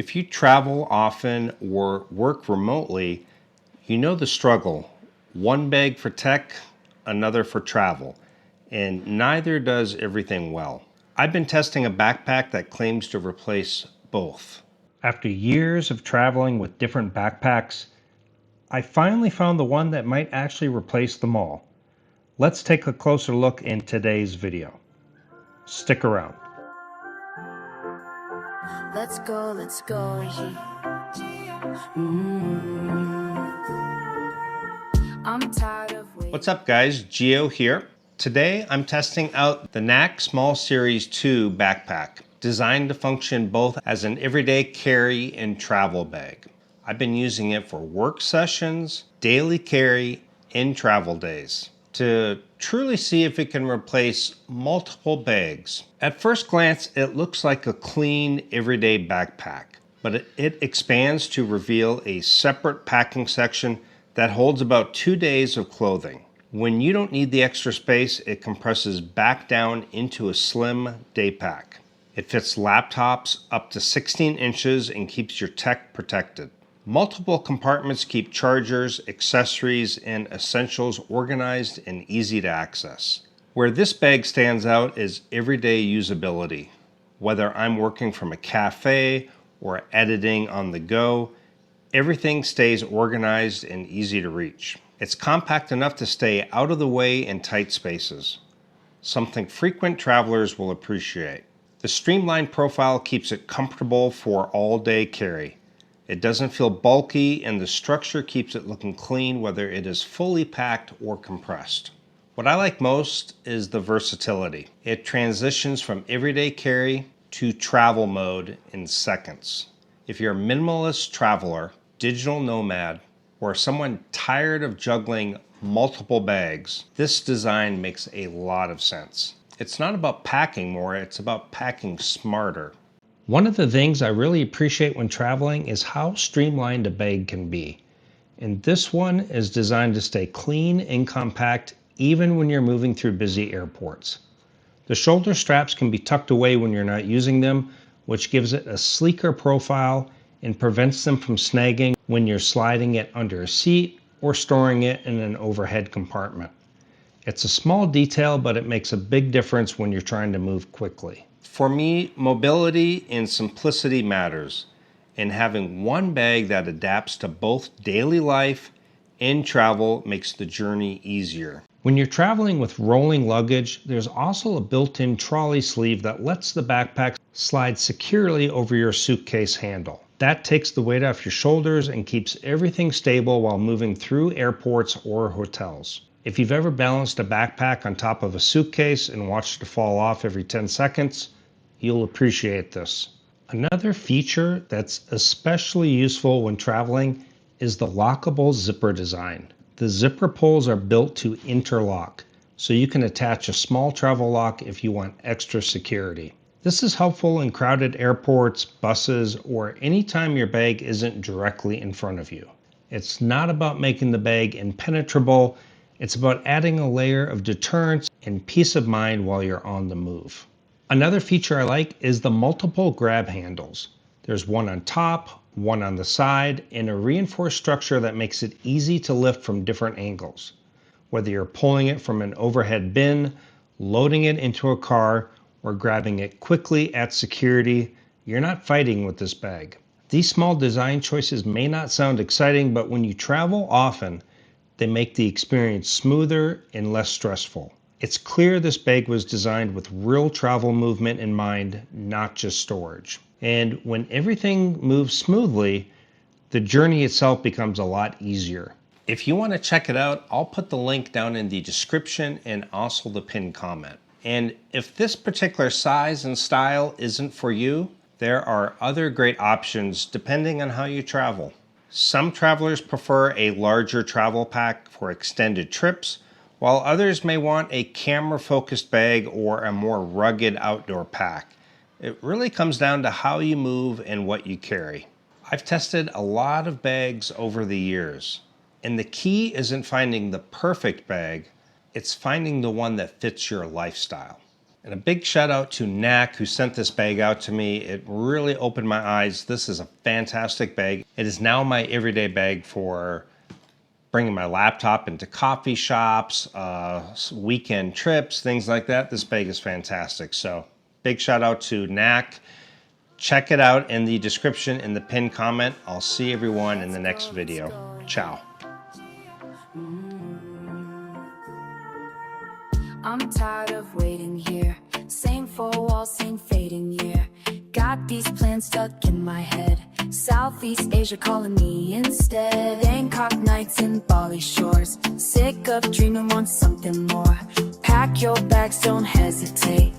If you travel often or work remotely, you know the struggle. One bag for tech, another for travel, and neither does everything well. I've been testing a backpack that claims to replace both. After years of traveling with different backpacks, I finally found the one that might actually replace them all. Let's take a closer look in today's video. Stick around. Let's go. I'm tired of waiting. What's up guys, Gio here. Today I'm testing out the Knack Series 2 backpack, designed to function both as an everyday carry and travel bag. I've been using it for work sessions, daily carry, and travel days to truly see if it can replace multiple bags. At first glance, it looks like a clean, everyday backpack, but it expands to reveal a separate packing section that holds about 2 days of clothing. When you don't need the extra space, it compresses back down into a slim day pack. It fits laptops up to 16 inches and keeps your tech protected. Multiple compartments keep chargers, accessories, and essentials organized and easy to access. Where this bag stands out is everyday usability. Whether I'm working from a cafe or editing on the go, everything stays organized and easy to reach. It's compact enough to stay out of the way in tight spaces, something frequent travelers will appreciate. The streamlined profile keeps it comfortable for all-day carry. It doesn't feel bulky, and the structure keeps it looking clean whether it is fully packed or compressed. What I like most is the versatility. It transitions from everyday carry to travel mode in seconds. If you're a minimalist traveler, digital nomad, or someone tired of juggling multiple bags, this design makes a lot of sense. It's not about packing more, it's about packing smarter. One of the things I really appreciate when traveling is how streamlined a bag can be. And this one is designed to stay clean and compact even when you're moving through busy airports. The shoulder straps can be tucked away when you're not using them, which gives it a sleeker profile and prevents them from snagging when you're sliding it under a seat or storing it in an overhead compartment. It's a small detail, but it makes a big difference when you're trying to move quickly. For me, mobility and simplicity matters, and having one bag that adapts to both daily life and travel makes the journey easier. When you're traveling with rolling luggage, there's also a built-in trolley sleeve that lets the backpack slide securely over your suitcase handle. That takes the weight off your shoulders and keeps everything stable while moving through airports or hotels. If you've ever balanced a backpack on top of a suitcase and watched it fall off every 10 seconds, you'll appreciate this. Another feature that's especially useful when traveling is the lockable zipper design. The zipper pulls are built to interlock, so you can attach a small travel lock if you want extra security. This is helpful in crowded airports, buses, or anytime your bag isn't directly in front of you. It's not about making the bag impenetrable, it's about adding a layer of deterrence and peace of mind while you're on the move. Another feature I like is the multiple grab handles. There's one on top, one on the side, and a reinforced structure that makes it easy to lift from different angles. Whether you're pulling it from an overhead bin, loading it into a car, or grabbing it quickly at security, you're not fighting with this bag. These small design choices may not sound exciting, but when you travel often, they make the experience smoother and less stressful. It's clear this bag was designed with real travel movement in mind, not just storage. And when everything moves smoothly, the journey itself becomes a lot easier. If you want to check it out, I'll put the link down in the description and also the pinned comment. And if this particular size and style isn't for you, there are other great options depending on how you travel. Some travelers prefer a larger travel pack for extended trips, while others may want a camera-focused bag or a more rugged outdoor pack. It really comes down to how you move and what you carry. I've tested a lot of bags over the years, and the key isn't finding the perfect bag, it's finding the one that fits your lifestyle. And a big shout out to Knack who sent this bag out to me. It really opened my eyes. This is a fantastic bag. It is now my everyday bag for bringing my laptop into coffee shops, weekend trips, things like that. This bag is fantastic. So big shout out to Knack. Check it out in the description in the pinned comment. I'll see everyone in the next video. Ciao. I'm tired of waiting here. Same four walls, same fading year. Got these plans stuck in my head. Southeast Asia calling me instead. Bangkok nights in Bali shores. Sick of dreaming, want something more. Pack your bags, don't hesitate.